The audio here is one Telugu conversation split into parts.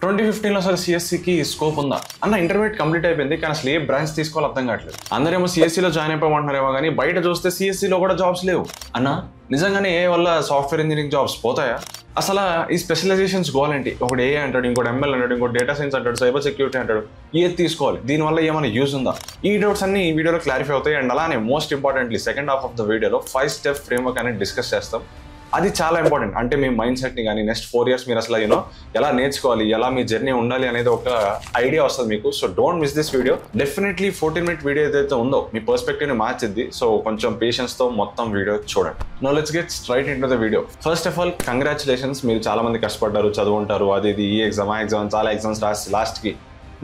2015లో అసలు సిఎస్సికి స్కోప్ ఉందా అన్న? ఇంటర్మీడియట్ కంప్లీట్ అయిపోయింది, కానీ అసలు ఏ బ్రాంచ్ తీసుకోవాలో అర్థం కావట్లేదు. అందరేమో సిఎస్సిలో జాయిన్ అయిపోమంటున్నారేమో, కానీ బయట చూస్తే సిఎస్సిలో కూడా జాబ్స్ లేవు అన్న. నిజంగానే ఏ వల్ల సాఫ్ట్వేర్ ఇంజనీరింగ్ జాబ్స్ పోతాయా? అసలు ఈ స్పెషలైజేషన్స్ గోవాలంటే ఒకటి ఏ అంటాడు, ఇంకోటి ఎంఎల్ అంటాడు, ఇంకోటి డేటా సైన్స్ అంటాడు, సైబర్ సెక్యూరిటీ అంటాడు. ఏది తీసుకోవాలి? దీనివల్ల ఏమైనా యూజ్ ఉందా? ఈ డౌట్స్ అన్ని ఈ వీడియోలో క్లారిఫై అవుతాయి. అండ్ అలానే most importantly second half of the వీడియోలో 5 స్టెప్ ఫ్రేమ్వర్క్ అనేది డిస్కస్ చేస్తాం. అది చాలా ఇంపార్టెంట్. అంటే మీ మైండ్ సెట్ని కానీ నెక్స్ట్ 4 years మీరు అసలు ఎలా నేర్చుకోవాలి, ఎలా మీ జర్నీ ఉండాలి అనేది ఒక ఐడియా వస్తుంది మీకు. So don't miss this video. Definitely 14-minute video ఏదైతే ఉందో మీ పర్స్పెక్టివ్ని మార్చిద్ది. సో కొంచెం పేషెన్స్తో మొత్తం వీడియో చూడండి. No let's get straight into the video. First of all congratulations, మీరు చాలా మంది కష్టపడ్డారు, చదువుంటారు, అది ఇది ఈ ఎగ్జామ్ ఆ ఎగ్జామ్ చాలా ఎగ్జామ్స్ రాసి లాస్ట్కి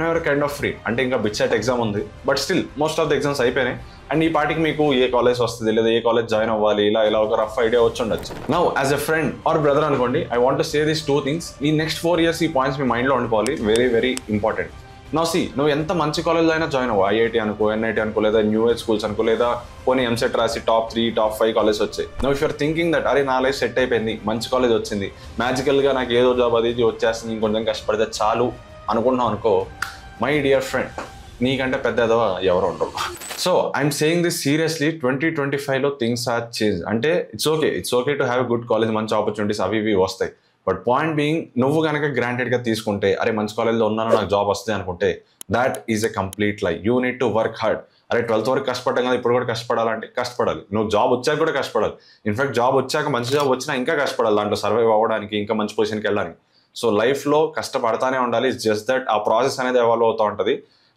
now you're kind of free. అంటే ఇంకా బిచ్చాట్ ఎగ్జామ్ ఉంది, but still most of the exams అయిపోయినాయి. అండ్ ఈ పాటికి మీకు ఏ కాలేజ్ వస్తుంది, లేదా ఏ కాలేజ్ జాయిన్ అవ్వాలి, ఇలా ఒక రఫ్ ఐడియా వచ్చి ఉండొచ్చు. Now as a friend or brother అనుకోండి, I want to say these 2 things. ఈ నెక్స్ట్ 4 years ఈ పాయింట్స్ మీ మైండ్లో ఉండిపోవాలి. Very very important. Now see, నువ్వు ఎంత మంచి కాలేజ్ అయినా జాయిన్ అవ్వు, ఐఐటి అనుకో, ఎన్ఐటి అనుకో, లేదా న్యూ ఏజ్ స్కూల్స్ అనుకో, లేదా పోనీ ఎంసెట్ రాసి టాప్ 3 టాప్ 5 కాలేజ్ వచ్చాయి. Now if you're thinking that అరే నా లైఫ్ సెట్ అయిపోయింది, మంచి కాలేజ్ వచ్చింది, మ్యాజికల్గా నాకు ఏదో జాబ్ అది వచ్చేస్తుంది, ఇంకొంచెం కష్టపడితే చాలు అనుకుంటున్నావు అనుకో, మై డియర్ ఫ్రెండ్, నీకంటే పెద్ద ఎవరు ఉండరు. So I'm saying this seriously. 2025లో థింగ్స్ ఆర్ చేంజ్. అంటే it's okay to have good college, మంచి ఆపర్చునిటీస్ అవి ఇవి వస్తాయి. బట్ పాయింట్ బీయింగ్, నువ్వు కనుక గ్రాంటెడ్గా తీసుకుంటే అరే మంచి కాలేజ్లో ఉన్నాను నాకు జాబ్ వస్తుంది అనుకుంటే దాట్ ఈజ్ ఎ కంప్లీట్ లై. You need to work hard. అరే 12th వరకు కష్టపడ్డాం కదా, ఇప్పుడు కూడా కష్టపడాలంటే కష్టపడాలి. నువ్వు జాబ్ వచ్చాక కూడా కష్టపడాలి. ఇన్ఫాక్ట్ జాబ్ వచ్చాక మంచి జాబ్ వచ్చినా ఇంకా కష్టపడాలి, దాంట్లో సర్వైవ్ అవ్వడానికి, ఇంకా మంచి పొజిషన్కి వెళ్ళడానికి. సో లైఫ్లో కష్టపడతానే ఉండాలి. ఇట్స్ జస్ట్ దట్ ఆ ప్రాసెస్ అనేది ఎవాల్వ్ అవుతూ ఉంటుంది.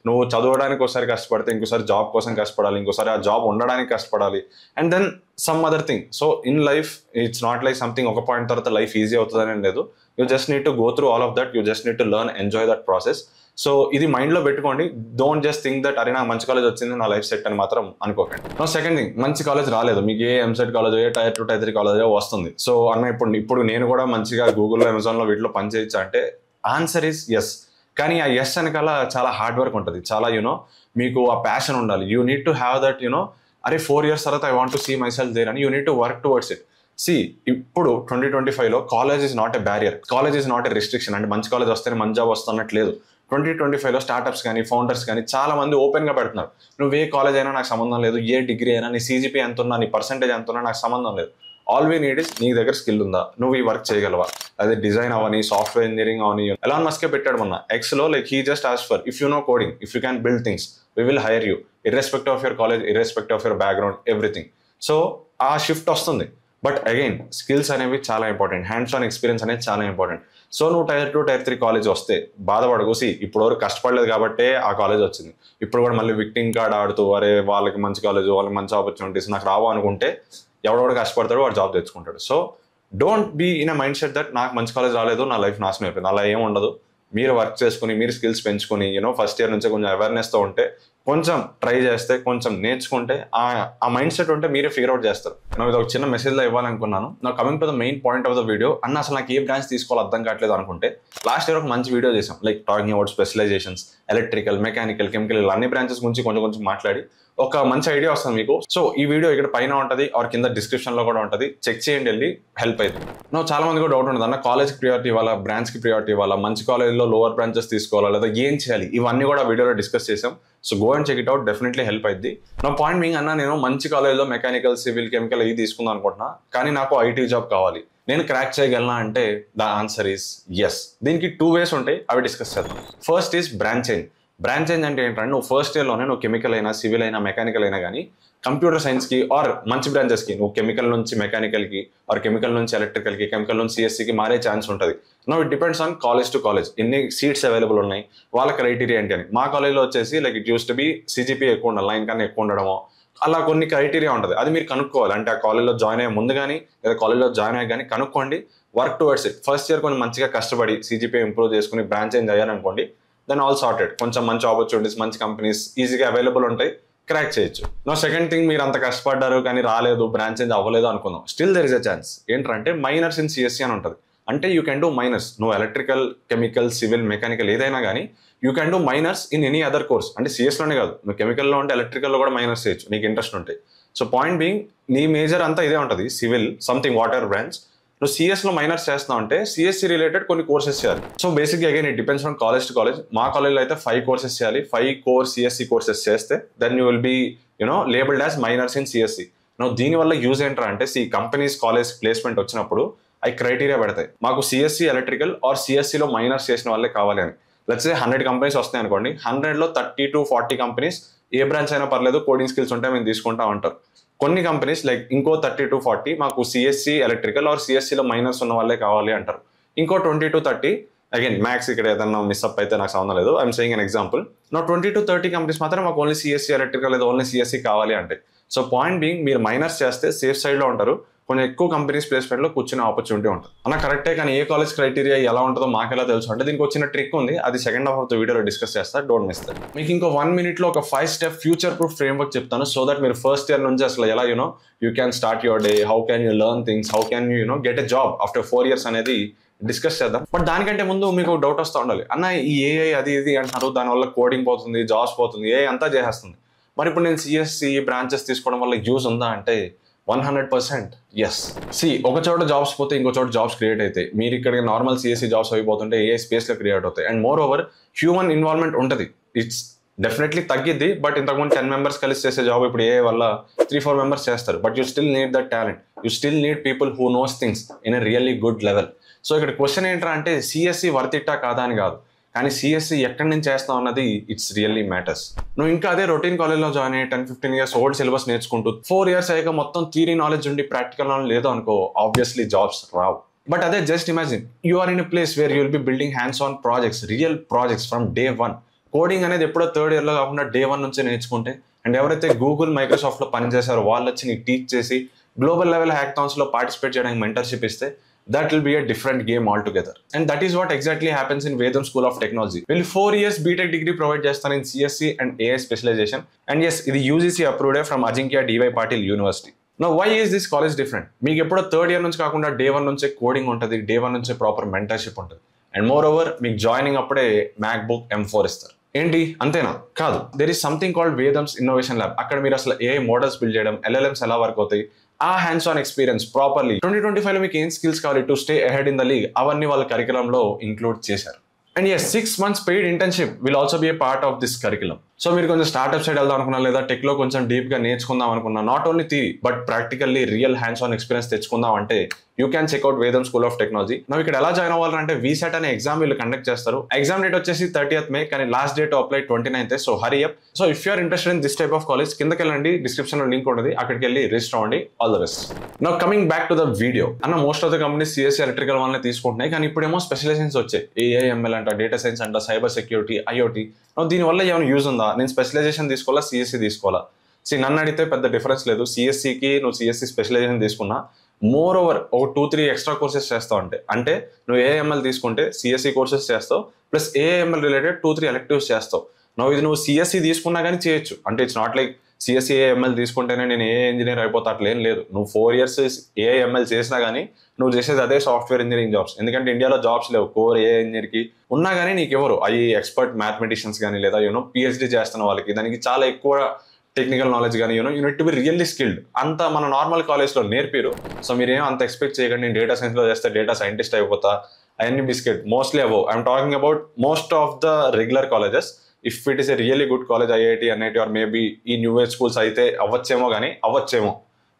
నువ్వు చదవడానికి ఒకసారి కష్టపడితే ఇంకోసారి జాబ్ కోసం కష్టపడాలి, ఇంకోసారి ఆ జాబ్ ఉండడానికి కష్టపడాలి, and then some other thing. So in life it's not like something ఒక పాయింట్ తర్వాత లైఫ్ ఈజీ అవుతుందని లేదు. You just need to go through all of that. You just need to learn, enjoy that process. So ఇది మైండ్లో పెట్టుకోండి. డోంట్ జస్ట్ థింక్ దట్ అరే నాకు మంచి కాలేజ్ వచ్చింది, నా లైఫ్ సెట్ అని మాత్రం అనుకోకండి. నా సెకండ్ థింగ్, మంచి కాలేజ్ రాలేదు మీకు, ఏ ఎంసెట్ కాలేజ్, ఏ టైర్ 2 టైర్ 3 కాలేజ్ వస్తుంది. సో అన్న ఇప్పుడు నేను కూడా మంచిగా గూగుల్లో, అమెజాన్లో వీటిలో పనిచేయచ్చా అంటే ఆన్సర్ ఈస్ ఎస్. కానీ ఆ ఎస్ వెనకాల చాలా హార్డ్ వర్క్ ఉంటుంది, చాలా మీకు ఆ ప్యాషన్ ఉండాలి. You need to have that అరే 4 years తర్వాత I want to see myself there అని you need to work towards it. See, ఇప్పుడు 2025లో college is not a barrier, college is not a restriction. అంటే మంచి కాలేజ్ వస్తేనే మంచి జాబ్ వస్తున్నట్టు లేదు. 2025లో స్టార్టప్స్ కానీ ఫౌండర్స్ కానీ చాలా మంది ఓపెన్గా పెడుతున్నారు. నువ్వు ఏ కాలేజ్ అయినా నాకు సంబంధం లేదు, ఏ డిగ్రీ అయినా, నీ CGPA ఎంత ఉన్నా, నీ పర్సెంటేజ్ ఎంత ఉన్నా నాకు సంబంధం లేదు. ఆల్ వీ నీడ్ ఇస్ నీ దగ్గర స్కిల్ ఉందా, నువ్వు ఈ వర్క్ చేయగలవా. అదే డిజైన్ అవని, సాఫ్ట్వేర్ ఇంజనీరింగ్ అవని. ఎలాన్ మస్కే పెట్టాడు మొన్న Xలో, like he just ask for if you know coding, if you can build things, we will hire you irrespective of your college, irrespective of your background, everything. So ఆ షిఫ్ట్ వస్తుంది. బట్ అగైన్ స్కిల్స్ అనేవి చాలా ఇంపార్టెంట్, హ్యాండ్స్ ఆన్ ఎక్స్పీరియన్స్ అనేది చాలా ఇంపార్టెంట్. సో నువ్వు టైర్ 2 టైర్ 3 కాలేజ్ వస్తే బాధపడకు. సి, ఇప్పుడు వరకు కష్టపడలేదు కాబట్టే ఆ కాలేజ్ వచ్చింది. ఇప్పుడు కూడా మళ్ళీ విక్టింగ్ కార్డ్ ఆడుతూ అరే వాళ్ళకి మంచి కాలేజ్, వాళ్ళకి మంచి ఆపర్చునిటీస్ నాకు రావు అనుకుంటే ఎవడెవడు కష్టపడతాడు వాడు జాబ్ తెచ్చుకుంటాడు. So don't be in a mindset that నాకు మంచి కాలేజ్ రాలేదు, నా లైఫ్ నాశనం అయిపోయింది. అలా ఏం ఉండదు. మీరు వర్క్ చేసుకుని, మీరు స్కిల్స్ పెంచుకుని, ఫస్ట్ ఇయర్ నుంచే కొంచెం అవేర్నెస్తో ఉంటే, కొంచెం ట్రై చేస్తే, కొంచెం నేర్చుకుంటే, ఆ మైండ్ సెట్ ఉంటే మీరే ఫిగర్ అవుట్ చేస్తారు. నేను ఇది ఒక చిన్న మెసేజ్లో ఇవ్వాలనుకున్నాను. నా coming to the main point of the video. అన్న అసలు నాకు ఏ బ్రాంచ్ తీసుకోవాలో అర్థం కావట్లేదు అనుకుంటే, లాస్ట్ ఇయర్ ఒక మంచి వీడియో చేసాం, like talking about specialisations, electrical, mechanical, chemical, అన్ని బ్రాంచెస్ గురించి కొంచెం మాట్లాడి ఒక మంచి ఐడియా వస్తుంది మీకు. సో ఈ వీడియో ఇక్కడ పైన ఉంటుంది ఆర్ కింద డిస్క్రిప్షన్లో కూడా ఉంటుంది, చెక్ చేయండి, వెళ్ళి హెల్ప్ అవుతుంది. నాకు చాలా మంది కూడా డౌట్ ఉంటుంది, అన్న కాలేజ్కి ప్రియారిటీ ఇవ్వాలా, బ్రాంచ్కి ప్రియారిటీ ఇవ్వాలా, మంచి కాలేజ్లో లోవర్ బ్రాంచెస్ తీసుకోవాలా, లేదా ఏం చేయాలి, ఇవన్నీ కూడా వీడియోలో డిస్కస్ చేసాం. So go and check it out, definitely help అయింది. నా పాయింట్ బీయింగ్, అన్న నేను మంచి కాలేజ్లో మెకానికల్, సివిల్, కెమికల్ ఇవి తీసుకుందాం అనుకుంటున్నా, కానీ నాకు ఐటీ జాబ్ కావాలి, నేను క్రాక్ చేయగలనా అంటే ద ఆన్సర్ ఈస్ ఎస్. దీనికి 2 ways ఉంటాయి, అవి డిస్కస్ చేద్దాం. First is branch change. Branch change అంటే ఏంటంటే, నువ్వు ఫస్ట్ ఇయర్లోనే నువ్వు కెమికల్ అయినా, సివిల్ అయినా, మెకానికల్ అయినా కానీ కంప్యూటర్ సైన్స్కి ఆర్ మంచి బ్రాంచెస్కి, నువ్వు కెమికల్ నుంచి మెకానికల్కి ఆర్ కెమికల్ నుంచి ఎలక్ట్రికల్కి, కెమికల్ నుంచి CSCకి మారే ఛాన్స్ ఉంటుంది. No it depends on college to college, ఎన్ని సీట్స్ అవైలబుల్ ఉన్నాయి, వాళ్ళ క్రైటీరియా ఏంటి అని. మా కాలేజ్లో వచ్చేసి like it use to be CGPA ఎక్కువ ఉండాలి, 9 కన్నా ఎక్కువ ఉండడమో, అలా కొన్ని క్రైటీరియా ఉంటుంది. అది మీరు కనుక్కోవాలి. అంటే ఆ కాలేజ్లో జాయిన్ అయ్యే ముందు కానీ, లేదా కాలేజ్లో జాయిన్ అయ్యే కానీ కనుక్కోండి, work towards it. First year కొంచెం మంచిగా కష్టపడి CGPA ఇంప్రూవ్ చేసుకుని బ్రాంచ్ చేంజ్ అయ్యారనుకోండి, దెన్ ఆల్ సార్టెడ్. కొంచెం మంచి ఆపర్చునిటీస్, మంచి కంపెనీస్ ఈజీగా అవైలబుల్ ఉంటాయి, క్రాక్ చేయొచ్చు. నా సెకండ్ థింగ్, మీరు అంత కష్టపడ్డారు కానీ రాలేదు, బ్రాంచ్ చేంజ్ అవ్వలేదు అనుకుందాం, still there is a chance. ఏంటంటే మైనర్స్ ఇన్ CSC అని ఉంటుంది. అంటే యూ కెన్ డూ మైనర్స్. నువ్వు ఎలక్ట్రికల్, కెమికల్, సివిల్, మెకానికల్ ఏదైనా కానీ you can do minors in any other course. అంటే CSలోనే కాదు, నువ్వు కెమికల్లో ఉంటే ఎలక్ట్రికల్లో కూడా మైనర్స్ చేయొచ్చు, నీకు ఇంట్రెస్ట్ ఉంటాయి. సో పాయింట్ బీయింగ్, నీ మేజర్ అంతా ఇదే ఉంటుంది, సివిల్ సంథింగ్ వాటర్ బ్రాంచ్, నువ్వు సిఎస్లో మైనర్స్ చేస్తున్నావు అంటే సిఎస్సి రిలేటెడ్ కొన్ని కోర్సెస్ చేయాలి. సో బేసిక్గా again it depends from college to college. మా కాలేజ్లో అయితే 5 కోర్సెస్ చేయాలి. 5 కోర్ సిఎస్సి కోర్సెస్ చేస్తే then you will be labelled as minors in CSC. నువ్వు దీనివల్ల యూజ్ ఏంట్రా అంటే కంపెనీస్ కాలేజ్ ప్లేస్మెంట్ వచ్చినప్పుడు అవి క్రైటీరియా పెడతాయి, మాకు సిఎస్సి ఎలక్ట్రికల్ ఆర్ సిఎస్సిలో మైనర్స్ చేసిన వాళ్ళే కావాలి అని. లెట్స్ సే 100 కంపెనీస్ వస్తాయి అనుకోండి, 100లో 30 to 40 కంపెనీస్ ఏ బ్రాంచ్ అయినా పర్లేదు కోడింగ్ స్కిల్స్ ఉంటే మేము తీసుకుంటాం అంటారు. కొన్ని కంపెనీస్ లైక్ ఇంకో 30 to 40 మాకు సిఎస్సి ఎలక్ట్రికల్ ఆర్ సిఎస్సిలో మైనర్స్ ఉన్న వాళ్ళే కావాలి అంటారు. ఇంకో 20 to 30 అగైన్ మ్యాక్స్ ఇక్కడ ఏదన్నా మిస్అప్ అయితే నాకు సంబంధం లేదు, ఐఎమ్ సేయింగ్ అన్ ఎగ్జాంపుల్. నా 20 to 30 కంపెనీస్ మాత్రం మాకు ఓన్లీ సిఎస్సి ఎలక్ట్రికల్ లేదా ఓన్లీ సిఎస్సి కావాలి అంటే. సో పాయింట్ బీయింగ్ మీరు మైనర్స్ చేస్తే సేఫ్ సైడ్లో ఉంటారు, కొంచెం ఎక్కువ కంపెనీస్ ప్లేస్మెంట్లో కూర్చునే ఆపర్చునిటీ ఉంటుంది. అన్న కరెక్టే, కానీ ఏ కాలేజ్ క్రైటీరియా ఎలా ఉంటుందో మాకు ఎలా తెలుసు అంటే దీనికి వచ్చిన ట్రిక్ ఉంది, అది సెకండ్ హాఫ్ ఆఫ్ ద వీడియోలో డిస్కస్ చేస్తా, డోంట్ మిస్ దట్. మీకు ఇంకో 1 minute ఒక 5 step ఫ్యూచర్ ప్రూఫ్ ఫ్రేమ్వర్క్ చెప్తాను, సో దట్ మీరు ఫస్ట్ ఇయర్ నుంచి అసలు ఎలా you can start your day, how can you learn things, how can you get a job after 4 years అనేది డిస్కస్ చేద్దాం. బట్ దానికంటే ముందు మీకు డౌట్ వస్తూ ఉండాలి, అన్న ఈ ఏఐ అది ఇది అంటున్నారు, దానివల్ల కోడింగ్ పోతుంది, జాబ్స్ పోతుంది, ఏఐ అంతా చేసేస్తుంది, మరి ఇప్పుడు నేను సిఎస్సి బ్రాంచెస్ తీసుకోవడం వల్ల యూజ్ ఉందా అంటే 100% ఎస్. ఒక చోట జాబ్స్ పోతే ఇంకో చోట జాబ్స్ క్రియేట్ అవుతాయి. మీరు ఇక్కడ నార్మల్ సిఎస్సి జాబ్స్ అయిపోతుంటే ఏ స్పేస్లో క్రియేట్ అవుతాయి. And more over human involvement ఉంటుంది, ఇట్స్ డెఫినెట్లీ తగ్గిద్ది. బట్ ఇంతకుముందు 10 members కలిసి చేసే జాబ్ ఇప్పుడు ఏ వల్ల 3-4 members చేస్తారు. But you still need that talent, you still need people who knows things in a really good level. So ఇక్కడ క్వశ్చన్ ఏంట్రా అంటే సిఎస్సి వర్తిట్టా కాదా అని కాదు, కానీ సిఎస్సి ఎక్కడి నుంచి చేస్తావు అన్నది ఇట్స్ రియల్లీ మ్యాటర్స్. నువ్వు ఇంకా అదే రొటీన్ కాలేజ్లో జాయిన్ అయ్యి 10-15 years ఓల్డ్ సిలబస్ నేర్చుకుంటూ 4 years అయ్యాక మొత్తం థియరీ నాలెడ్జ్ ఉండి ప్రాక్టికల్ నాలెడ్జ్ లేదో అనుకో, ఆబ్వియస్లీ జాబ్స్ రావు. బట్ అదే just imagine you are in a place where you will be building hands on projects, real projects from day 1. Coding అనేది ఎప్పుడో 3rd yearలో కాకుండా day 1 నుంచే నేర్చుకుంటే, అండ్ ఎవరైతే గూగుల్ మైక్రోసాఫ్ట్లో పనిచేశారో వాళ్ళు వచ్చి నీకు టీచ్ చేసి గ్లోబల్ లెవెల్ హ్యాకథాన్స్లో పార్టిసిపేట్ చేయడానికి మెంటర్షిప్ ఇస్తే, that will be a different game altogether. And that is what exactly happens in Vedam School of Technology. Will 4 years BTech degree provide చేస్తాను in CSC and AI specialization. And yes, ఇది UGC approved from Ajinkya DY Patil University. Now why is this college different? మీకు ఎప్పుడో 3rd year నుంచి కాకుండా day 1 నుంచే కోడింగ్ ఉంటుంది, day 1 నుంచే ప్రాపర్ మెంటర్షిప్ ఉంటుంది. అండ్ మోర్ ఓవర్ మీకు జాయినింగ్ అప్పుడే MacBook M4 ఇస్తారు. ఏంటి అంతేనా? కాదు, there is something called Vedam's innovation lab. అక్కడ మీరు అసలు AI మోడల్స్ బిల్డ్ చేయడం, LLMs ఎలా వర్క్ అవుతాయి, ఆ హ్యాండ్స్ ఆన్ ఎక్స్పీరియన్స్ ప్రాపర్లీ 2025లో మీకు ఏం స్కిల్స్ కావాలి to stay ahead in the league, అవన్నీ వాళ్ళ కరికులంలో ఇంక్లూడ్ చేశారు. And yes, 6 months paid internship will also be a part of this curriculum. So మీరు కొంచెం స్టార్ట్అప్ సైడ్ వెళ్దాం అనుకున్నా, లేదా టెక్లో కొంచెం డీప్గా నేర్చుకుందాం అనుకున్నా, not only theory but practically real hands on experience తెచ్చుకుందాం అంటే యూ క్యాన్ చెక్అవుట్ వేదం స్కూల్ ఆఫ్ టెక్నాలజీ. నువ్వు ఇక్కడ ఎలా జాయిన్ అవ్వాలంటే VSET అనే ఎగ్జామ్ వీళ్ళు కండక్ట్ చేస్తారు. ఎగ్జామ్ డేట్ వచ్చేసి 30th May, కానీ last date apply 29th. So hurry up. So if you are interested in this type of college, కిందకి వెళ్ళండి, డిస్క్రిప్షన్ లో లింక్ ఉంటుంది, అక్కడికి వెళ్ళి రిజిస్టర్ అవ్వండి. All the best. Now coming back to the video. అన్న most of the companies CSE electrical వాళ్ళని తీసుకుంటున్నాయి, కానీ ఇప్పుడేమో స్పెషలైజేషన్స్ వచ్చాయి, AI/ML అంట, డేటా సైన్స్ అంట, సైబర్ సెక్యూరిటీ, IoT. దీనివల్ల ఏమైనా యూజ్ ఉందా? నేను స్పెషలైజేషన్ తీసుకోవాలా, సిఎస్సి తీసుకోవాలా? నన్ను అడిగితే పెద్ద డిఫరెన్స్ లేదు. సిఎస్సికి నువ్వు సిఎస్సి స్పెషలైజేషన్ తీసుకున్నా, మోర్ ఓవర్ ఒక 2-3 ఎక్స్ట్రా కోర్సెస్ చేస్తావు. అంటే నువ్వు AI/ML తీసుకుంటే సిఎస్సి కోర్సెస్ చేస్తావు, ప్లస్ AI/ML రిలేటెడ్ 2-3 ఎలెక్టివ్స్ చేస్తావు. ఇది నువ్వు సిఎస్సి తీసుకున్నా కానీ చేయొచ్చు. అంటే it's not like CSC AI/ML తీసుకుంటేనే నేను AI ఇంజనీర్ అయిపోతా, అట్లా ఏం లేదు. నువ్వు 4 years AI/ML చేసినా కానీ నువ్వు చేసేది అదే సాఫ్ట్వేర్ ఇంజనీరింగ్ జాబ్స్. ఎందుకంటే ఇండియాలో జాబ్స్ లేవు కోర్ AI ఇంజనీర్కి, ఉన్నా కానీ నీకు ఎవరు ఎక్స్పర్ట్ మ్యాథమెటిషియన్స్ కానీ లేదా PhD చేస్తున్న వాళ్ళకి దానికి చాలా ఎక్కువ టెక్నికల్ నాలెడ్జ్ కానీ you need to be really skilled. అంత మన నార్మల్ కాలేజ్లో నేర్పిరు. సో మీరేం అంత ఎక్స్పెక్ట్ చేయకండి, నేను డేటా సైన్స్లో చేస్తే డేటా సైంటిస్ట్ అయిపోతా, అవన్నీ biscuit. Mostly I'm talking about most of the regular colleges. If it is a really good college, IIT, NIT or maybe ఈ న్యూ ఏజ్ స్కూల్స్ అయితే అవ్వచ్చేమో,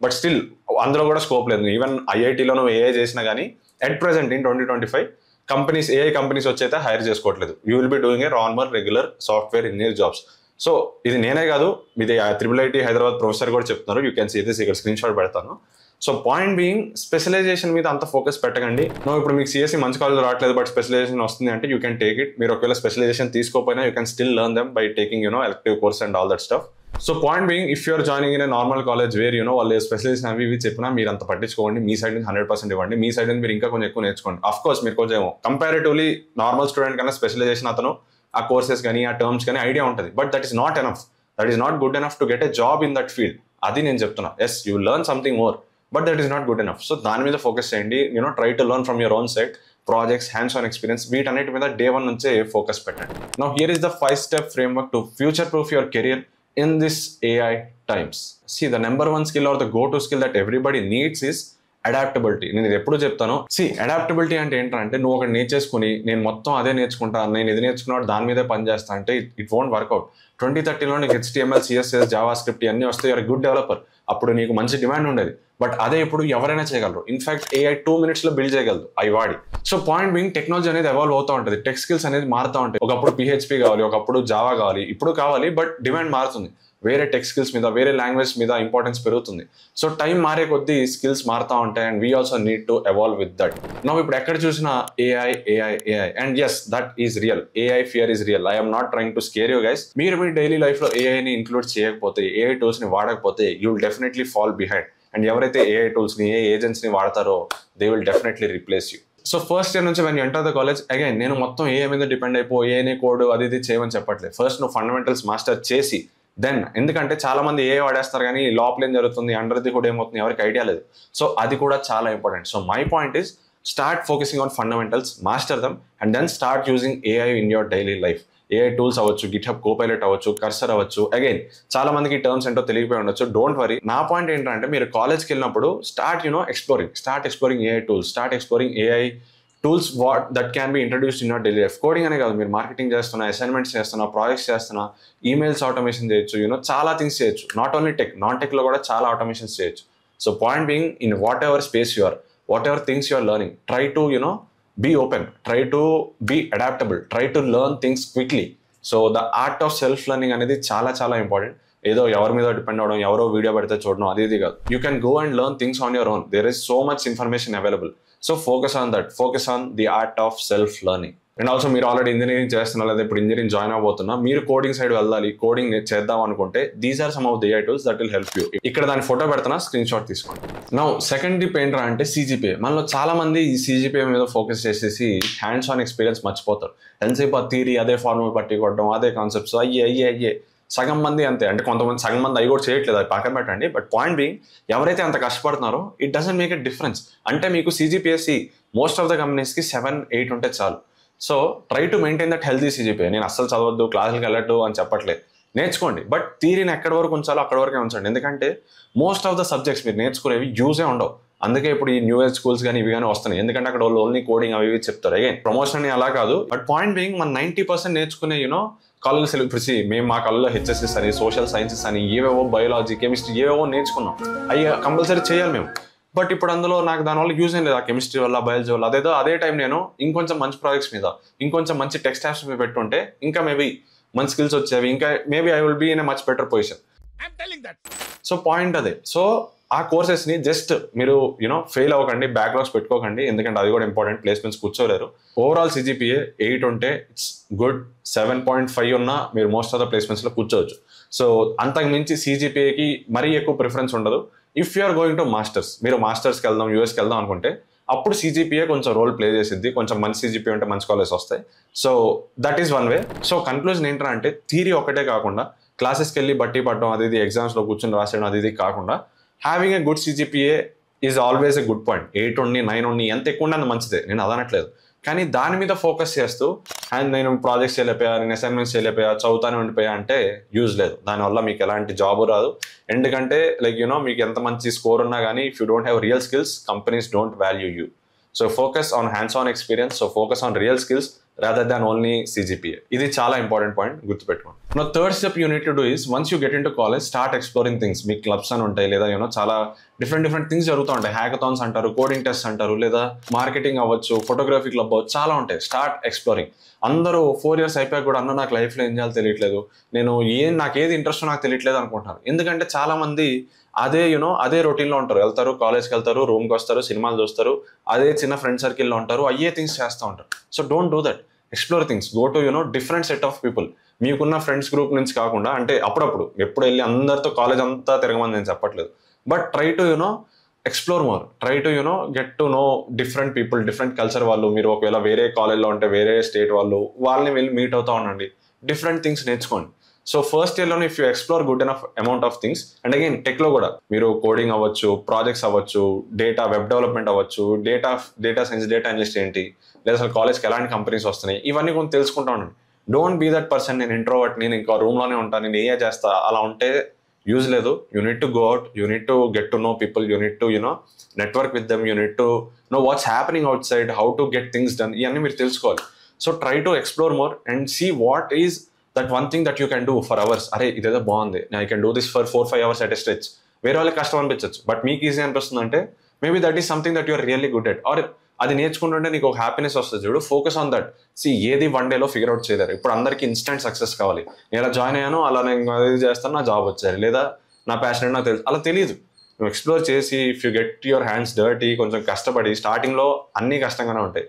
బట్ స్టిల్ అందులో కూడా స్కోప్ లేదు. ఈవెన్ IITలో నువ్వు AI చేసినా కానీ at present in 2025 companies AI companies వచ్చి అయితే హైర్ చేసుకోవట్లేదు. You will be doing a normal regular software engineer jobs. So ఇది నేనే కాదు, ఇది IIT హైదరాబాద్ ప్రొఫెసర్ కూడా చెప్తున్నారు. యూ క్యాన్ సీ దిస్, ఇక్కడ స్క్రీన్ షాట్ పెడతాను. సో పాయింట్ బీయింగ్, స్పెషలైజేషన్ మీద అంత ఫోకస్ పెట్టకండి. ఇప్పుడు మీకు సిఎస్సి మంచి కాలేజ్ రావట్లేదు బట్ స్పెషలైజేషన్ వస్తుంది అంటే యూ క్యాన్ టేక్ ఇట్. మీరు ఒకవేళ స్పెషలైజేషన్ తీసుకోకపోయినా you can still learn them by taking elective course and all that stuff. So point being, if you're joining in a normal college where వాళ్ళు స్పెషలైజేషన్ అవి ఇవి చెప్పినా మీరు అంత పట్టించుకోండి. మీ సైడ్ నుంచి 100% ఇవ్వండి. మీ సైడ్ నుంచి మీరు ఇంకా కొంచెం ఎక్కువ నేర్చుకోండి. అఫ్ కోర్స్ మీరు కొంచెం కంపారిటివ్లీ నార్మల్ స్టూడెంట్ కన్నా స్పెషలైజేషన్ అతను ఆ కోర్సెస్ కానీ ఆ టర్మ్స్ కానీ ఐడియా ఉంటుంది. But that is not enough. That is not good enough to get a job in that field. అది నేను చెప్తున్నా. Yes, you learn something more, but that is not good enough. So దాని మీద ఫోకస్ చేయండి. Try to learn from your own side, projects, hands on experience, వీటన్నిటి మీద day 1 నుంచే ఫోకస్ పెట్టండి. Now here is the 5-step framework to future proof your career in this AI times. See, the number one skill or the go-to skill that everybody needs is adaptability. నేను ఇది ఎప్పుడు చెప్తాను, అడాప్టబిలిటీ అంటే ఏంటంటే నువ్వు ఒకటి నేర్చేసుకుని నేను మొత్తం అదే నేర్చుకుంటా, నేను ఇది నేర్చుకున్నాడు దాని మీదే పని చేస్తా అంటే ఇట్ వోంట్ వర్కౌట్. 2030లో నీకు HTML, CSS, జావా స్క్రిప్ట్ ఇవన్నీ వస్తే యూఆర్ గుడ్ డెవలపర్, అప్పుడు నీకు మంచి డిమాండ్ ఉండేది. బట్ అదే ఇప్పుడు ఎవరైనా చేయగలరు. ఇన్ఫాక్ట్ AI 2 minutes లో బిల్డ్ చేయగలదు అవి వాడి. సో పాయింట్ బీయింగ్, టెక్నాలజీ అనేది ఎవాల్వ్ అవుతూ ఉంటుంది, టెక్ స్కిల్స్ అనేది మారుతూ ఉంటాయి. ఒకప్పుడు PHP కావాలి, ఒకప్పుడు జావా కావాలి, ఇప్పుడు కావాలి, బట్ డిమాండ్ మారుతుంది. వేరే టెక్ స్కిల్స్ మీద, వేరే లాంగ్వేజ్ మీద ఇంపార్టెన్స్ పెరుగుతుంది. సో టైం మారే కొద్దీ స్కిల్స్ మారుతూ ఉంటాయి and we also need to evolve with that. Now ఇప్పుడు ఎక్కడ చూసినా AI and yes that is real. AI fear is real. I'm not trying to scare you guys. మీరు మీ డైలీ లైఫ్ లో ఏఐని ఇంక్లూడ్ చేయకపోతే, AI టూల్స్ ని వాడకపోతే you will definitely fall behind. And ఎవరైతే AI టూల్స్ ని, ఏజెంట్స్ ని వాడతారో they will definitely replace you. So first year నుంచి when you enter the college, again నేను మొత్తం AI మీద డిపెండ్ అయిపోయి ఏనే కోడ్ అది ఇది చేయమని చెప్పట్లేదు. ఫస్ట్ నువ్వు ఫండమెంటల్స్ మాస్టర్ చేసి దెన్, ఎందుకంటే చాలా మంది AI వాడేస్తారు కానీ లోపల ఏం జరుగుతుంది, అండర్ ది హుడ్ ఏమవుతుంది ఎవరికి ఐడియా లేదు. సో అది కూడా చాలా important. So my point is start focusing on fundamentals, master them and then start using AI in your daily life. AI tools అవ్వచ్చు, గిట్హబ్ కోపైలట్ అవ్వచ్చు, కర్సర్ అవ్వచ్చు. అగైన్ చాలా మందికి టర్మ్స్ ఏంటో తెలియకపోయి ఉండొచ్చు, డోంట్ వరీ. నా పాయింట్ ఏంటంటే మీరు కాలేజ్కి వెళ్ళినప్పుడు start exploring AI tools, start exploring AI tools that can be introduced in your daily life. Coding అనే కాదు, మీరు మార్కెటింగ్ చేస్తున్నా, అసైన్మెంట్స్ చేస్తున్నా, ప్రాజెక్ట్స్ చేస్తున్నా, ఈమెయిల్స్ ఆటోమేషన్ చేయొచ్చు, చాలా థింగ్స్ చేయొచ్చు. నాట్ ఓన్లీ టెక్, నాన్ టెక్లో కూడా చాలా ఆటోమేషన్స్ చేయొచ్చు. So point being, in whatever space you're, whatever things you're learning, try to be open, try to be adaptable, try to learn things quickly. So the art of self learning అనేది చాలా చాలా ఇంపార్టెంట్. ఏదో ఎవరి మీద డిపెండ్ అవడం, ఎవరో వీడియో పెడితే చూడడం అది ఇది కాదు. You can go and learn things on your own. There is so much information available. So focus on that, focus on the art of self learning. And also మీరు ఆల్రెడీ ఇంజనీరింగ్ చేస్తున్నా లేదా ఇప్పుడు ఇంజనీరింగ్ జాయిన్ అవబోతున్నా, మీరు కోడింగ్ సైడ్ వెళ్ళాలి, కోడింగ్ చేద్దాం అనుకుంటే these are some of the AI tools that will help you. ఇక్కడ దాని ఫోటో పెడుతున్నా, స్క్రీన్ షాట్ తీసుకోండి. నౌ సెకండ్ టిప్ ఏంట్రా అంటే CGPA. మనలో చాలా మంది ఈ CGPA మీద ఫోకస్ చేసేసి హ్యాండ్స్ ఆన్ ఎక్స్పీరియన్స్ మర్చిపోతారు. ఎంతసేపు ఆ థియరీ, అదే ఫార్ములా పట్టి కొట్టడం, అదే కాన్సెప్ట్స్ అయ్యే సగం మంది అంతే. అంటే కొంతమంది సగం మంది అవి కూడా చేయట్లేదు, అది పక్కన పెట్టండి. బట్ పాయింట్ బీయింగ్, ఎవరైతే అంత కష్టపడుతున్నారో it doesn't make a difference. అంటే మీకు CGPA మోస్ట్ ఆఫ్ ద కంపెనీస్కి 7, 8 ఉంటే చాలు. So try to maintain that healthy CGPA. నేను అస్సలు చదవద్దు, క్లాసులకు వెళ్ళట్టు అని చెప్పట్లేదు, నేర్చుకోండి. బట్ థియరీని ఎక్కడి వరకు ఉంచాలో అక్కడి వరకే ఉంచండి. ఎందుకంటే మోస్ట్ ఆఫ్ ద సబ్జెక్ట్స్ మీరు నేర్చుకునేవి యూజే ఉండవు. అందుకే ఇప్పుడు ఈ న్యూ ఏజ్ స్కూల్స్ కానీ ఇవి కానీ వస్తున్నాయి. ఎందుకంటే అక్కడ వాళ్ళు ఓన్లీ కోడింగ్ అవి చెప్తారు. అగైన్ ప్రమోషన్ అని అలా కాదు, బట్ పాయింట్ బీయింగ్ మన 90% నేర్చుకునే కాలేజ్ సెలబ్రిటీ, మేము మా కాలేజ్లో HSS అని, సోషల్ సైన్సెస్ అని, ఏవేవో బయాలజీ, కెమిస్ట్రీ ఏవేవో నేర్చుకున్నాం. అవి కంపల్సరీ చేయాలి మేము. బట్ ఇప్పుడు అందులో నాకు దానివల్ల యూజ్ ఏం లేదు, ఆ కెమిస్ట్రీ వల్ల, బయాలజీ వల్ల. అదే టైం నేను ఇంకొంచెం మంచి ప్రాజెక్ట్స్ మీద, ఇంకొంచెం మంచి టెక్ స్టాఫ్స్ మీద పెట్టుంటే ఇంకా మేబీ మంచి స్కిల్స్ వచ్చేవి, ఇంకా maybe I will be in a much better position. So point అదే. సో ఆ కోర్సెస్ని జస్ట్ మీరు ఫెయిల్ అవ్వకండి, బ్యాక్లాగ్స్ పెట్టుకోకండి, ఎందుకంటే అది కూడా ఇంపార్టెంట్. ప్లేస్మెంట్స్ కూర్చోలేరు. ఓవరాల్ CGPA 8 ఉంటే ఇట్స్ గుడ్. 7.5 ఉన్నా మీరు మోస్ట్ ఆఫ్ ద ప్లేస్మెంట్స్లో కూర్చోవచ్చు. సో అంతకు మించి CGPAకి మరీ ఎక్కువ ప్రిఫరెన్స్ ఉండదు. If you are going to masters, మీరు మాస్టర్స్కి వెళ్దాం, USకి వెళ్దాం అనుకుంటే అప్పుడు CGPA కొంచెం రోల్ ప్లే చేసిద్ది. కొంచెం మంచి CGPA ఉంటే మంచి కాలేజ్ వస్తాయి. So that is one way. So conclusion ఏంటంటే థియరీ ఒకటే కాకుండా క్లాసెస్కి వెళ్ళి బట్టి పడడం, అది ఇది ఎగ్జామ్స్లో కూర్చొని రాసేయడం అది ఇది కాకుండా having a good CGPA is always a good point. 8 ఉండి 9 ఉండి ఎంత ఎక్కువ ఉండి అంత మంచిదే, నేను అదనట్లేదు. కానీ దాని మీద ఫోకస్ చేస్తూ అండ్ నేను ప్రాజెక్ట్స్ చేయలేకపోయా, నేను అసైన్మెంట్స్ చేయలేకపోయా, చదువుతానే ఉండిపోయా అంటే యూజ్ లేదు. దానివల్ల మీకు ఎలాంటి జాబ్ రాదు. ఎందుకంటే మీకు ఎంత మంచి స్కోర్ ఉన్నా కానీ if you don't have real skills, companies don't value you. So focus on hands on experience. So focus on real skills rather than only CGPA. ఇది చాలా ఇంపార్టెంట్ పాయింట్, గుర్తుపెట్టుకోండి. నా third step you need to do is, once you get in to college, start exploring things. Me clubs అని ఉంటాయి, లేదా చాలా డిఫరెంట్ థింగ్స్ జరుగుతూ ఉంటాయి. హ్యాకథాన్స్ అంటారు, కోడింగ్ టెస్ట్ అంటారు, లేదా మార్కెటింగ్ అవ్వచ్చు, ఫోటోగ్రఫీ క్లబ్ అవ్వచ్చు, చాలా ఉంటాయి. Start exploring. అందరూ 4 years అయిపోయాక కూడా నాకు లైఫ్లో ఏం చేయాలో తెలియట్లేదు, నాకు ఏది ఇంట్రెస్ట్ నాకు తెలియట్లేదు అనుకుంటున్నారు. ఎందుకంటే చాలా మంది అదే రొటీన్లో ఉంటారు. వెళ్తారు, కాలేజ్కి వెళ్తారు, రూమ్కి వస్తారు, సినిమాలు చూస్తారు, అదే చిన్న ఫ్రెండ్ సర్కిల్లో ఉంటారు, అయ్యే థింగ్స్ చేస్తూ ఉంటారు. So don't do that. Explore things. Go to different set of people. మీకున్న ఫ్రెండ్స్ గ్రూప్ నుంచి కాకుండా, అంటే అప్పుడప్పుడు ఎప్పుడు వెళ్ళి అందరితో కాలేజ్ అంతా తిరగమని నేను చెప్పట్లేదు, but try to explore more. Try to get to no different people, different culture వాళ్ళు. మీరు ఒకవేళ వేరే కాలేజ్లో ఉంటే వేరే స్టేట్ వాళ్ళని వెళ్ళి మీట్ అవుతూ ఉండండి, డిఫరెంట్ థింగ్స్ నేర్చుకోండి. సో ఫస్ట్ ఇయర్లోనే if you explore good enough amount of things, and again టెక్లో కూడా మీరు కోడింగ్ అవ్వచ్చు, ప్రాజెక్ట్స్ అవ్వచ్చు, వెబ్ డెవలప్మెంట్ అవ్వచ్చు, డేటా సైన్స్, డేటా అనలిస్ట్ ఏంటి, లేదా అసలు కాలేజ్కి ఎలాంటి కంపెనీస్ వస్తున్నాయి, ఇవన్నీ కొంచెం తెలుసుకుంటా ఉండండి. డోంట్ బీ దట్ పర్సన్, నేను ఇంట్రోవర్ట్, నేను ఇంకా రూమ్లోనే ఉంటాను, నేను చేస్తా, అలా ఉంటే యూజ్ లేదు. You need to go out, you need to get to know people, you need to network with them, you need to know what's happening outside, how to get things done, ఇవన్నీ మీరు తెలుసుకోవాలి. So try to explore more and see what is that one thing that you can do for hours. అరే ఇదేదో బాగుంది, I can do this for 4-5 hours at a stretch. వేరే వాళ్ళకి కష్టం అనిపించచ్చు, బట్ మీకు ఈజీ అనిపిస్తుంది అంటే maybe that is something that you're really good at. Or అది నేర్చుకుంటుంటే నీకు ఒక హ్యాపీనెస్ వస్తుంది చూడు. Focus on that. ఏది 1 day ఫిగర్ అవుట్ చేయలేరు. ఇప్పుడు అందరికీ ఇన్స్టెంట్ సక్సెస్ కావాలి. నేను ఇలా జాయిన్ అయ్యాను, అలా నేను అది చేస్తాను, నా జాబ్ వచ్చారు, లేదా నా ప్యాషన్ నాకు తెలుసు, అలా తెలియదు. నువ్వు ఎక్స్ప్లోర్ చేసి if you get your hands dirty, కొంచెం కష్టపడి, స్టార్టింగ్లో అన్నీ కష్టంగానే ఉంటాయి.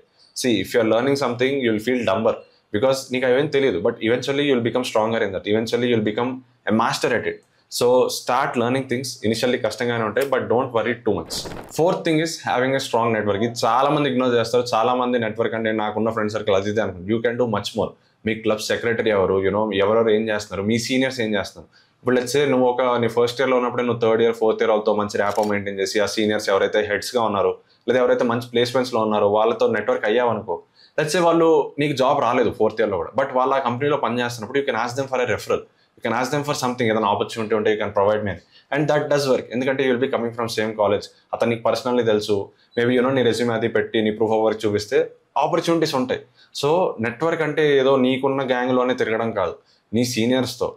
If you're learning something you will feel dumber because నీకు అవేం తెలియదు. But eventually you will become stronger in that. Eventually you will become a master at it. So start learning things. Initially కష్టంగానే ఉంటాయి, but don't worry too much. 4th thing is having a strong network. ఇది చాలా మంది ఇగ్నోర్ చేస్తారు. చాలా మంది నెట్వర్క్ అంటే నాకున్న ఫ్రెండ్ సర్కిల్ అది అనుకుంటారు. You can do much more. Me club secretary ఎవరు, ఎవరెవరు ఏం చేస్తున్నారు, మీ సీనియర్స్ ఏం చేస్తున్నారు. ఇప్పుడు లెట్స్ సే నువ్వు నీ ఫస్ట్ ఇయర్లో ఉన్నప్పుడే నువ్వు 3rd year 4th year వాళ్ళతో మంచి ర్యాపో మెయింటైన్ చేసి ఆ సీనియర్స్ ఎవరైతే హెడ్స్గా ఉన్నారో లేదా ఎవరైతే మంచి ప్లేస్మెంట్స్లో ఉన్నారో వాళ్ళతో నెట్వర్క్ అయ్యావనుకో. లెట్స్ సే వాళ్ళు నీకు జాబ్ రాలేదు 4th yearలో కూడా, బట్ వాళ్ళ కంపెనీలో పని చేస్తున్నప్పుడు you can ask them for a referral. You can ask them for something, ఏదైనా ఆపర్చునిటీ ఉంటే you can provide me, and that does work. ఎందుకంటే you will be coming from same college, అతనికి పర్సనల్లీ తెలుసు. మేబీ నీ రెజ్యూమ్ అది పెట్టి నీ ప్రూఫ్ ఆఫ్ వర్క్ చూపిస్తే ఆపర్చునిటీస్ ఉంటాయి. సో నెట్వర్క్ అంటే ఏదో నీకున్న గ్యాంగ్లోనే తిరగడం కాదు, నీ సీనియర్స్తో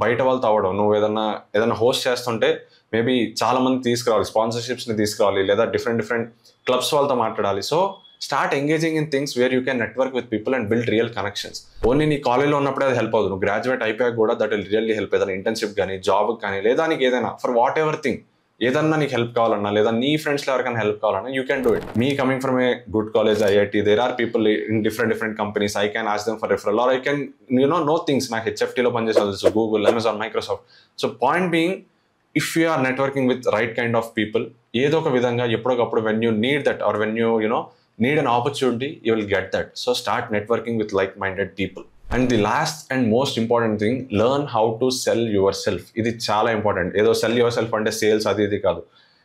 బయట వాళ్ళతో అవ్వడం. నువ్వు ఏదైనా హోస్ట్ చేస్తుంటే మేబీ చాలా మంది తీసుకురావాలి, స్పాన్సర్షిప్స్ని తీసుకురావాలి, లేదా డిఫరెంట్ క్లబ్స్ వాళ్ళతో మాట్లాడాలి. So start engaging in things where you can network with people and build real connections. Only నీ కాలేజ్లో ఉన్నప్పుడే అది హెల్ప్ అవుతుంది. నువ్వు గ్రాడ్యుయేట్ అయిపోయాక కూడా దట్ విల్ రియల్లీ హెల్ప్. ఏదైనా ఇంటర్న్షిప్ కానీ, జాబ్ కానీ, లేదా నీకు ఏదైనా ఫర్ వాట్ ఎవర్ థింగ్ ఏదన్నా నీకు హెల్ప్ కావాలన్నా, లేదా నీ ఫ్రెండ్స్లో ఎవరికైనా హెల్ప్ కావాలన్నా యూ క్యాన్ డూ ఇట్. మీ coming from a good college IIT, there are people in different companies. I can ask them for referral or I can know things. నాకు హెచ్ఎఫ్టీలో పనిచేసే తెలుసు, Google, Amazon, Microsoft. So point being, if you are networking with right kind of people, ఏదో ఒక విధంగా ఎప్పటికప్పుడు when you need that or when you need an opportunity, you will get that. So start networking with like-minded people. And the last and most important thing, learn how to sell yourself. Idi chala important. Edo sell yourself ante sales adi idi kaadu.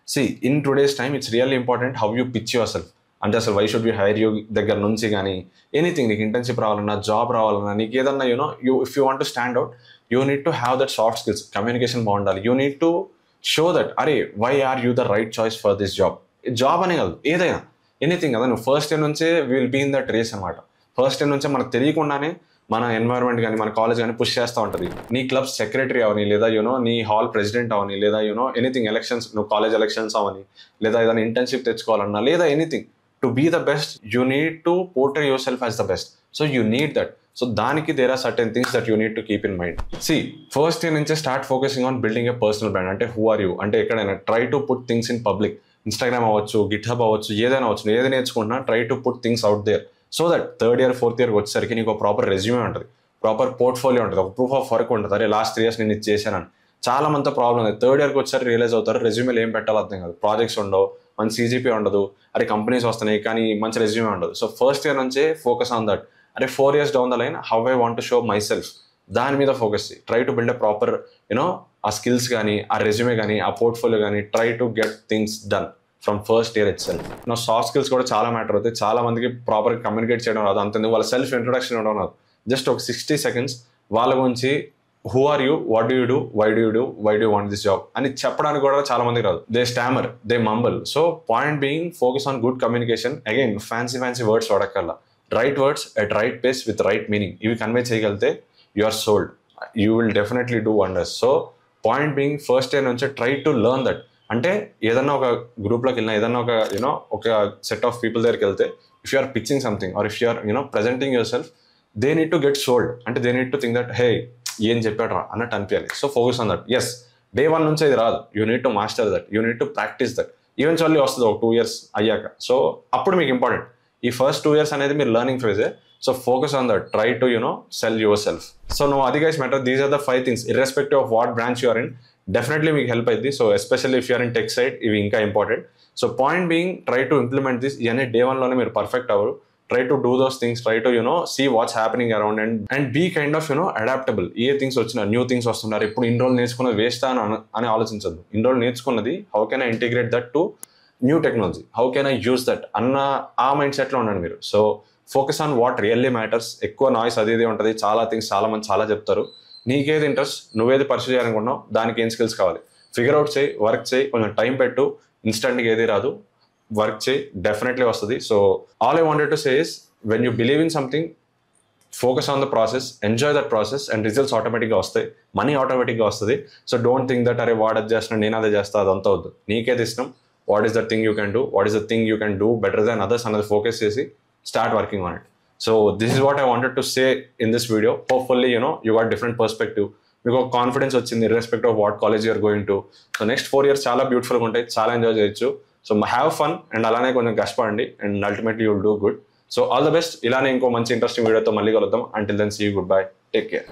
See, in today's time it's really important how you pitch yourself. Ante asalu why should we hire you దగ్గర నుంచి కానీ ఎనీథింగ్, నీకు ఇంటర్న్షిప్ రావాలన్నా, జాబ్ రావాలన్నా, నీకు ఏదన్నా if you want to stand out, you need to have that soft skills, communication బాగుండాలి. You need to show that అరే why are you the right choice for this job. Job అనే కాదు, ఏదైనా ఎనీథింగ్ కదా. నువ్వు ఫస్ట్ ఇయర్ నుంచే will be in that race అనమాట. ఫస్ట్ ఇయర్ నుంచే మనకు తెలియకుండానే మన ఎన్వైరన్మెంట్ కానీ, మన కాలేజ్ కానీ పుష్ చేస్తూ ఉంటుంది. నీ క్లబ్ సెక్రటరీ అవని, లేదా నీ హాల్ ప్రెసిడెంట్ అవని, లేదా ఎనీథింగ్ ఎలక్షన్స్, నువ్వు కాలేజ్ ఎలక్షన్స్ అవని, లేదా ఏదైనా ఇంటర్న్షిప్ తెచ్చుకోవాలన్నా, లేదా anything to be the best you need to portray yourself as the best. So you need that. So దానికి there are certain things that you need to keep in mind. First year నుంచే start focusing on building a personal brand. అంటే హూ ఆర్ యూ, అంటే ఎక్కడైనా try to put things in public. Instagram అవ్వచ్చు, గిట్హబ్ అవ్వచ్చు, ఏదైనా అవ్వచ్చు. ఏది నేర్చుకుంటున్నా try to put things out there. So that 3rd year 4th year వచ్చేసరికి నీకు ఒక ప్రాపర్ రెజ్యూమే ఉంటుంది, ప్రాపర్ పోర్ట్ఫోలియో ఉంటుంది, ఒక ప్రూఫ్ ఆఫ్ వర్క్ ఉంటుంది. అరే లాస్ట్ 3 years నేను ఇది చేశానని. చాలా మందితో ప్రాబ్లం ఉంది. 3rd yearకి వచ్చారు రియలైజ్ అవుతారు రెజ్యూమేలు ఏం పెట్టాలో అర్థం కాదు, ప్రాజెక్ట్స్ ఉండవు, మంచి CGP ఉండదు, అరే కంపెనీస్ వస్తున్నాయి కానీ మంచి రెజ్యూమే ఉండదు. సో ఫస్ట్ ఇయర్ నుంచే ఫోకస్ ఆన్ దట్. అరే 4 years down the line how I want to show my self, దాని మీద ఫోకస్ చేయి. Try to build a proper ఆ స్కిల్స్ కానీ, ఆ రెజ్యూమే కానీ, ఆ పోర్ట్ఫోలియో కానీ, try to get things done from first year it self. Soft skills కూడా చాలా మ్యాటర్ అవుతాయి. చాలా మందికి ప్రాపర్గా కమ్యూనికేట్ చేయడం రాదు, అంతేందుకు వాళ్ళ సెల్ఫ్ ఇంట్రొడక్షన్ ఇవ్వడం రాదు. జస్ట్ ఒక 60 seconds వాళ్ళ గురించి who are you, what do you do, why do you want this job అని చెప్పడానికి కూడా చాలా మందికి రాదు. They stammer, they mumble. So point being focus on good communication. Again fancy words వాడక్కర్లా, right words at right place with right meaning. ఇవి కన్వే చేయగలిగితే you are sold. You will definitely do wonders. So point being first year నుంచే ట్రై టు లెర్న్ దట్. అంటే ఏదన్నా ఒక గ్రూప్లోకి వెళ్ళినా, ఏదన్నా ఒక సెట్ ఆఫ్ పీపుల్ దగ్గరికి వెళ్తే, if you are pitching something or if you are presenting yourself, they need to get sold. అంటే they need to think that hey ఏం చెప్పాడు రా అన్నట్టు అనిపించాలి. So focus on that. Yes, day 1 నుంచే ఇది రాదు. You need to master that, you need to practise that. Eventually వస్తుంది ఒక 2 years అయ్యాక. సో అప్పుడు మీకు ఇంపార్టెంట్. ఈ ఫస్ట్ 2 years అనేది మీరు లెర్నింగ్ ఫేజే. So focus on that. Try to sell yourself. So నువ్వు అది guys matter. These are the 5 things irrespective of what branch you are in. Definitely మీకు హెల్ప్ అయింది. So especially if you're in tech side ఇవి ఇంకా important. So point being try to implement this. ఇవన్నీ day 1లోనే మీరు పర్ఫెక్ట్ అవ్వరు. Try to do those things. Try to see what's happening around and be kind of adaptable. ఏ థింగ్స్ వచ్చినా, న్యూ థింగ్స్ వస్తున్నారు, ఇప్పుడు ఇన్ని రోజులు నేర్చుకున్నది వేస్ట్ అని ఆలోచించద్దు. ఇన్ని రోజులు నేర్చుకున్నది how can I integrate that to new technology, how can I use that అన్న ఆ మైండ్ సెట్లో ఉండండి మీరు. So focus on what really matters. ఎక్కువ నాయిస్ అది ఉంటుంది, చాలా థింగ్స్ చాలా మంది చాలా చెప్తారు. నీకేది ఇంట్రెస్ట్, నువ్వేది పర్సూ చేయాలనుకుంటున్నావు, దానికి ఏం స్కిల్స్ కావాలి ఫిగర్ అవుట్ చేయి, వర్క్ చేయి, కొంచెం టైం పెట్టు. ఇన్స్టెంట్గా ఏది రాదు, వర్క్ చేయి, డెఫినెట్లీ వస్తుంది. So all I wanted to say is when you believe in something, focus on the process, enjoy that process and results ఆటోమేటిక్గా వస్తాయి, మనీ ఆటోమేటిక్గా వస్తుంది. సో డోంట్ థింక్ దట్ అరే వాడు అది చేస్తున్నా నేను అదే చేస్తా, అదంతా వద్దు. నీకేది ఇష్టం, what is the thing you can do, what is the thing you can do better than others అన్నది ఫోకస్ చేసి start working on it. So this is what I wanted to say in this video. Hopefully you got different perspective, మీకు ఒక కాన్ఫిడెన్స్ వచ్చింది irrespective of what college you're going to. So next 4 years చాలా బ్యూటిఫుల్గా ఉంటాయి, చాలా ఎంజాయ్ చేయొచ్చు. సో హ్యావ్ ఫన్ అండ్ అలానే కొంచెం కష్టపడండి and ultimately you'll do good. So all the best. ఇలానే ఇంకో మంచి ఇంట్రెస్టింగ్ వీడియోతో మళ్ళీ కలుద్దాం. Until then see you, goodbye, take care.